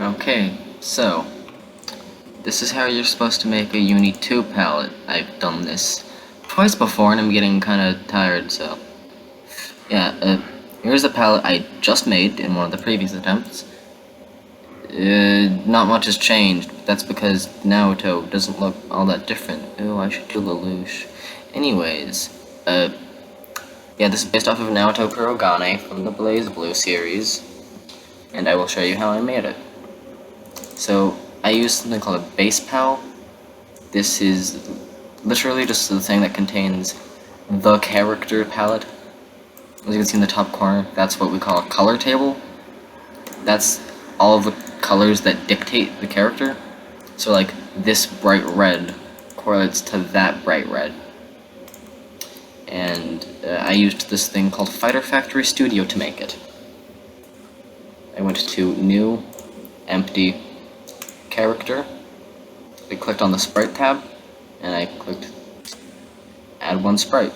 Okay, so this is how you're supposed to make a UNI2 palette. I've done this twice before and I'm getting kinda tired, so yeah, here's the palette I just made in one of the previous attempts. Not much has changed. That's because Naruto doesn't look all that different. Ooh, I should do Lelouch. Anyways, yeah, this is based off of Naruto Kurogane from the Blaze Blue series, and I will show you how I made it. So, I used something called a base pal. This is literally just the thing that contains the character palette. As you can see in the top corner, that's what we call a color table. That's all of the colors that dictate the character. So like, this bright red correlates to that bright red. And I used this thing called Fighter Factory Studio to make it. I went to New, Empty, Character. I clicked on the Sprite tab, and I clicked Add one sprite.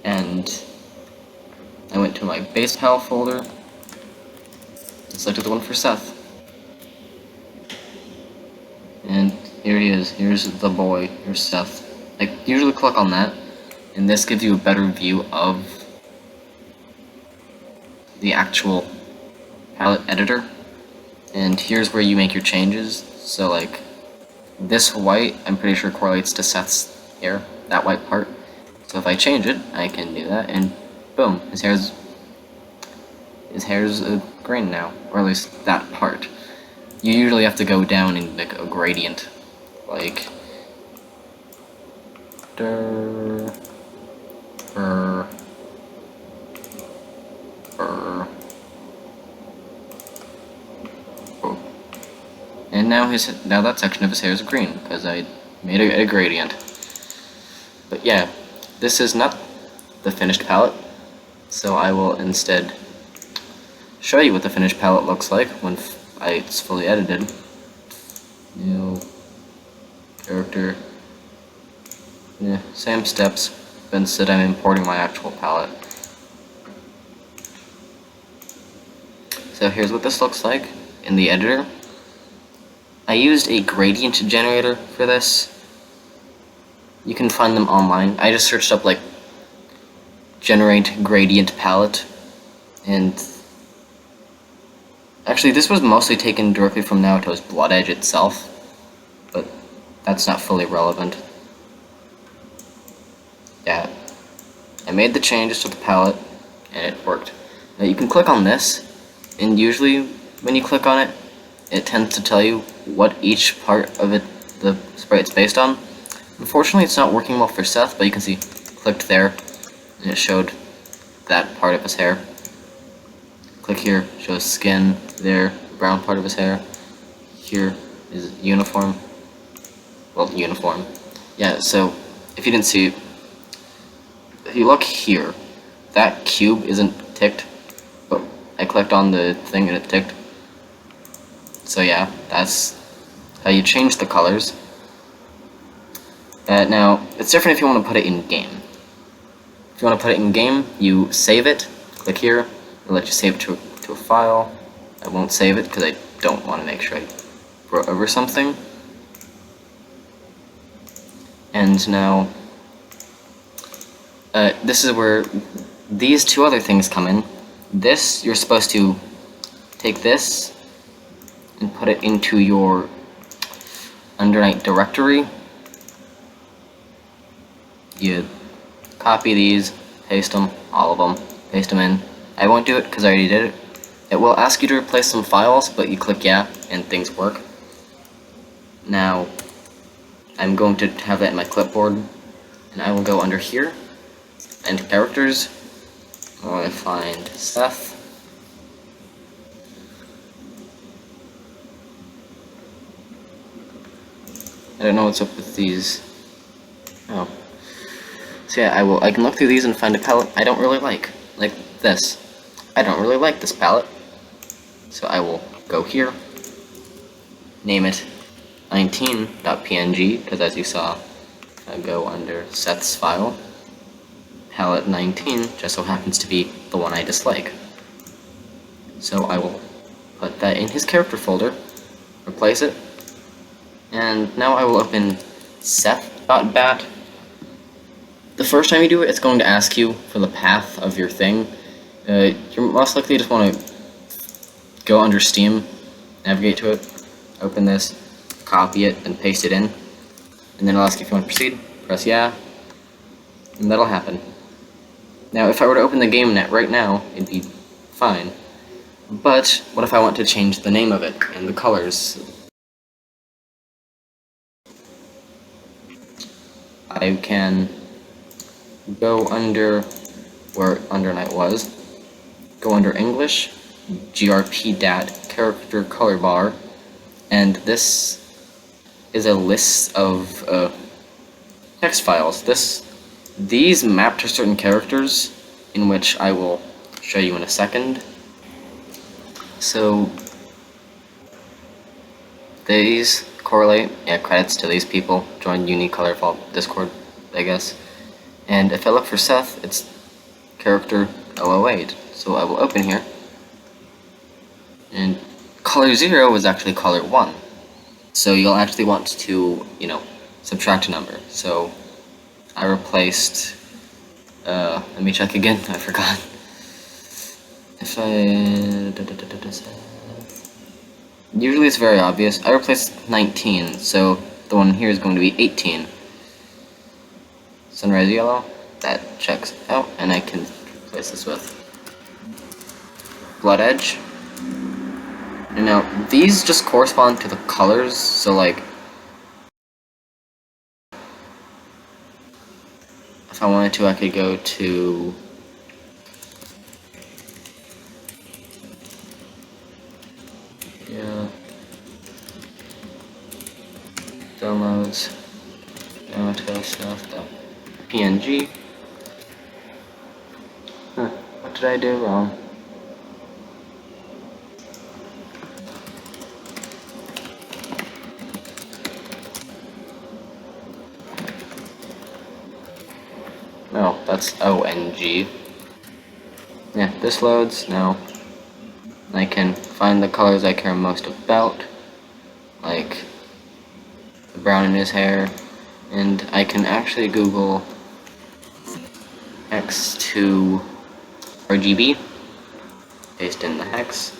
And I went to my base pal folder, and selected the one for Seth. And here he is, here's the boy, here's Seth. I usually click on that, and this gives you a better view of the actual palette editor. And here's where you make your changes. So like, this white, I'm pretty sure correlates to Seth's hair, that white part. So if I change it, I can do that, and boom, his hair's green now, or at least that part. You usually have to go down in like a gradient, like and now that section of his hair is green because I made a gradient. But yeah, this is not the finished palette, so I will instead show you what the finished palette looks like when it's fully edited. New character, yeah, same steps, but instead I'm importing my actual palette. So here's what this looks like in the editor. I used a gradient generator for this. You can find them online. I just searched up like generate gradient palette, and actually this was mostly taken directly from Naruto's Blood Edge itself, but that's not fully relevant. Yeah, I made the changes to the palette and it worked. Now you can click on this, and usually when you click on it, it tends to tell you what each part of it, the sprite's based on. Unfortunately, it's not working well for Seth, but you can see, clicked there, and it showed that part of his hair. Click here, shows skin, there, brown part of his hair. Here is uniform. Well, uniform. Yeah, so, if you didn't see, if you look here, that cube isn't ticked, but I clicked on the thing and it ticked. So yeah, that's how you change the colors. Now, it's different if you want to put it in game. If you want to put it in game, you save it, click here, it'll let you save it to a file. I won't save it because I don't want to make sure I wrote over something. And now, this is where these two other things come in. This, you're supposed to take this and put it into your Undernight directory. You copy these, paste them, all of them, paste them in. I won't do it because I already did it. It will ask you to replace some files, but you click yeah, and things work. Now, I'm going to have that in my clipboard, and I will go under here, and characters. I want to find Seth. I don't know what's up with these. Oh. So yeah, I can look through these and find a palette I don't really like this. I don't really like this palette. So I will go here, name it 19.png, because as you saw, I go under Seth's file. Palette 19 just so happens to be the one I dislike. So I will put that in his character folder, replace it, and now I will open Seth.bat. The first time you do it, it's going to ask you for the path of your thing. You're most likely just want to go under Steam, navigate to it, open this, copy it, and paste it in, and then it'll ask you if you want to proceed. Press yeah, and that'll happen. Now, if I were to open the game net right now, it'd be fine. But what if I want to change the name of it and the colors? I can go under where undernight was, go under English, grp.dat character color bar, and this is a list of text files. These map to certain characters, in which I will show you in a second. So these correlate, yeah, credits to these people. Join UNI2 Vault Discord, I guess. And if I look for Seth, it's character 008. So I will open here, and color 0 is actually color 1. So you'll actually want to, subtract a number. So I replaced, let me check again, I forgot. If usually it's very obvious. I replaced 19, so the one here is going to be 18. Sunrise yellow, that checks out, and I can replace this with Blood Edge. And now, these just correspond to the colors, so like, if I wanted to, I could go to downloads, PNG. What did I do wrong? No, that's ONG. Yeah, this loads now. I can find the colors I care most about, like the brown in his hair, and I can actually Google X2 RGB, paste in the hex,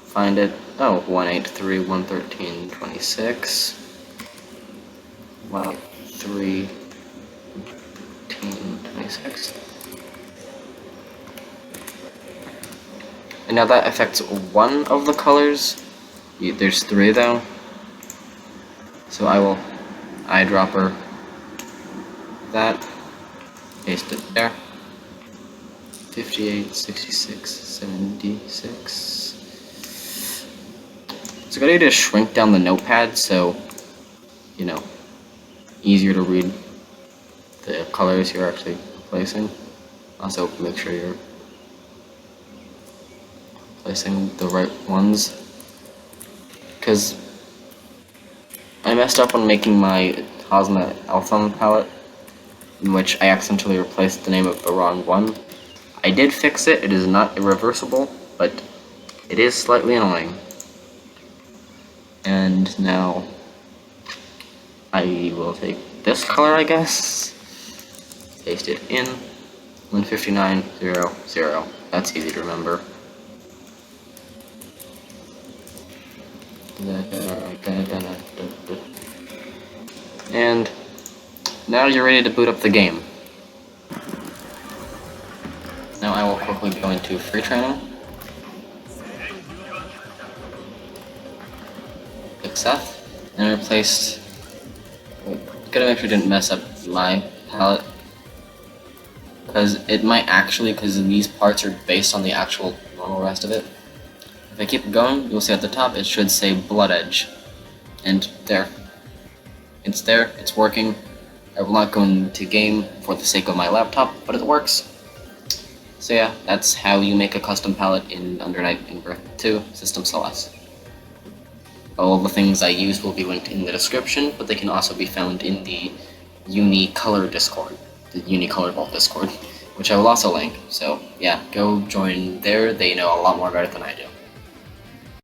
find it, oh, 183, 113, 26, wow, 3, 26. And now that affects one of the colors. There's 3 though. So I will eyedropper that, paste it there. 58, 66, 76. It's a good idea to shrink down the notepad so, easier to read the colors you're actually replacing. Also, make sure you're placing the right ones, because I messed up when making my Hosma Altham palette, in which I accidentally replaced the name of the wrong one. I did fix it. It is not irreversible, but it is slightly annoying. And now I will take this color, I guess, paste it in, 159.00. That's easy to remember. And now you're ready to boot up the game. Now I will quickly go into free training. Pick Seth, and I replaced. Gotta make sure I didn't mess up my palette, because it might actually, because these parts are based on the actual normal rest of it. If I keep going, you'll see at the top it should say Blood Edge, and there. It's there, it's working. I will not go into game for the sake of my laptop, but it works. So yeah, that's how you make a custom palette in Undernight in Breath 2 System Celeste. All the things I used will be linked in the description, but they can also be found in the UNI2 Discord, the UNI2 Vault Discord, which I will also link. So yeah, go join there, they know a lot more about it than I do.